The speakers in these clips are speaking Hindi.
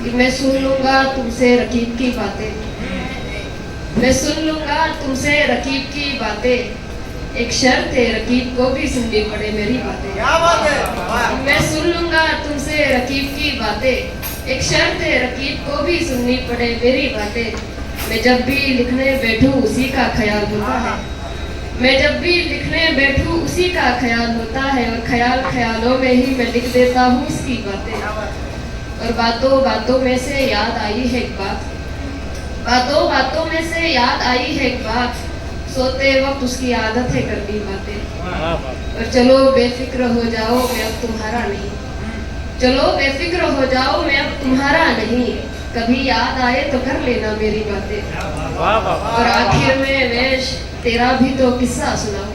कि मैं सुन लूंगा तुमसे रकीब की बातें, मैं सुन लूंगा तुमसे रकीब की बातें। एक शर्त है रकीब को भी सुननी पड़े मेरी बातें। क्या बात है? मैं सुन लूंगा तुमसे रकीब की बातें। एक शर्त है रकीब को भी सुननी पड़े मेरी बातें। मैं जब भी लिखने बैठूं उसी का ख्याल होता है, मैं जब भी लिखने बैठूं उसी का ख्याल होता है। और ख्याल ख्यालों में ही मैं लिख देता हूँ उसकी बातें। और बातों बातों में से याद आई है एक बात, बातों बातों में से याद आई है एक बात। सोते वक्त उसकी आदत है करनी बातें। और चलो बेफिक्र हो जाओ मैं अब तुम्हारा नहीं, चलो बेफिक्र हो जाओ मैं अब तुम्हारा नहीं। कभी याद आए तो कर लेना मेरी बातें। और आखिर में वैश तेरा भी तो किस्सा सुनाऊं,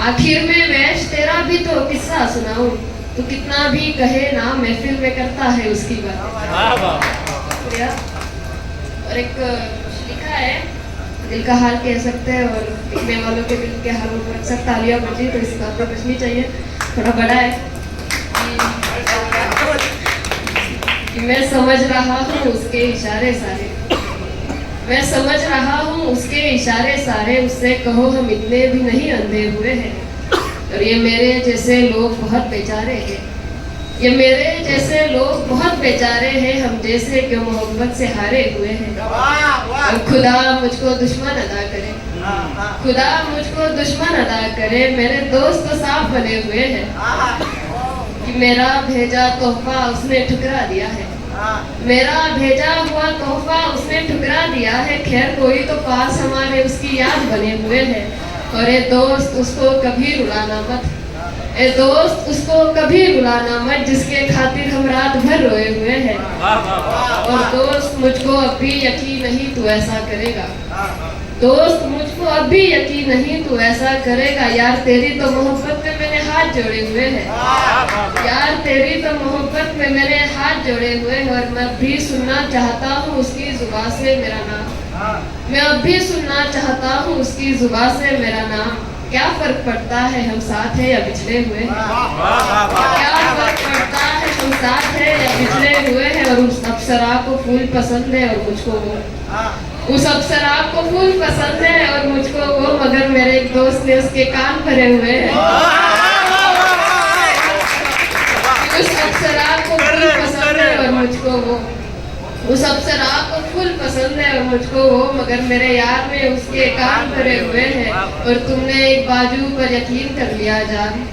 आखिर में वैश तेरा भी तो किस्सा सुनाऊं। तो कितना भी कहे ना महफिल में करता है उसकी बात। और एक लिखा है, दिल का हाल कह सकते हैं और लिखने वालों के दिल के हालों पर अक्सर तालियां बजी, तो इस बात पर बजनी चाहिए। थोड़ा बड़ा है कि मैं समझ रहा हूँ उसके इशारे सारे, मैं समझ रहा हूँ उसके इशारे सारे। उससे कहो हम इतने भी नहीं अंधे हुए हैं। और ये मेरे जैसे लोग बहुत बेचारे हैं, ये मेरे जैसे लोग बहुत बेचारे हैं। हम जैसे कि मोहब्बत से हारे हुए हैं। और खुदा मुझको दुश्मन अदा करे, खुदा मुझको दुश्मन अदा करे। मेरे दोस्त तो साफ बने हुए हैं कि मेरा भेजा तोहफा उसने ठुकरा दिया है, मेरा भेजा हुआ तोहफा उसने ठुकरा दिया है। खैर कोई तो पास हमारे उसकी याद बने हुए हैं। और ए दोस्त उसको कभी रुलाना मत, ए दोस्त उसको कभी रुलाना मत, जिसके खातिर हम रात भर रोए हुए हैं। और दोस्त मुझको अब भी यकीन नहीं तू ऐसा करेगा, दोस्त मुझको अब भी यकीन नहीं तू ऐसा करेगा। यार तेरी तो मोहब्बत में मैंने हाथ जोड़े हुए हैं, यार तेरी तो मोहब्बत में मैंने हाथ जोड़े हुए हैं। और मैं भी सुनना चाहता हूँ उसकी जुबान से मेरा नाम, मैं अब भी सुनना चाहता हूँ उसकी जुबान से मेरा नाम। क्या फर्क पड़ता है हम साथ हैं या बिछड़े हुए हैं, क्या फर्क पड़ता है हम साथ हैं या बिछड़े हुए हैं। और उस अप्सरा को फूल पसंद है और मुझको वो, उस अप्सरा को फूल पसंद है और मुझको वो। मगर मेरे एक दोस्त ने उसके कान भरे हुए हैं। उस अप्सरा को फूल पसंद है और मुझको वो, उस अप्सरा को फूल पसंद है और मुझको वो। मगर मेरे यार में उसके कान भरे हुए हैं। और तुमने एक बाजू पर यकीन कर लिया जान,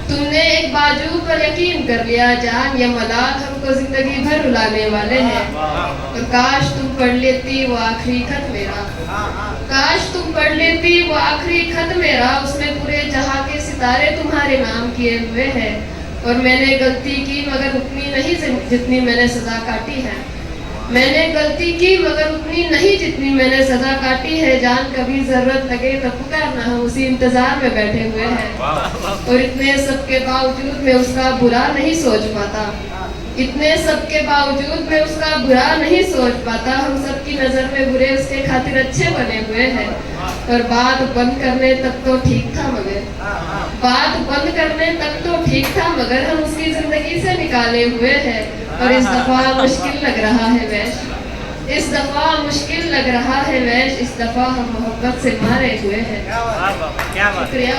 तुमने एक बाजू पर यकीन कर लिया जान। ये मलाक हमको जिंदगी भर रुलाने वाले हैं। और काश तुम पढ़ लेती वो आखिरी खत मेरा, काश तुम पढ़ लेती वो आखिरी खत मेरा। उसमें पूरे जहां के सितारे तुम्हारे नाम किए हुए हैं। और मैंने गलती की मगर उतनी नहीं जितनी मैंने सजा काटी है, मैंने गलती की मगर उतनी नहीं जितनी मैंने सजा काटी है। जान कभी जरूरत लगे तो पुकारना, हम उसी इंतजार में बैठे हुए हैं। और इतने सब के बावजूद मैं उसका बुरा नहीं सोच पाता, इतने सब के बावजूद मैं उसका बुरा नहीं सोच पाता। हम सब की नजर में बुरे उसके खातिर अच्छे बने हुए हैं। और बात बंद करने तक तो ठीक था मगर, बात बंद करने तक तो ठीक था मगर हम उसकी जिंदगी से निकाले हुए हैं। और इस दफा मुश्किल लग रहा है वैश, इस दफा मुश्किल लग रहा है वैश। इस दफा हम मोहब्बत से मारे हुए हैं। शुक्रिया।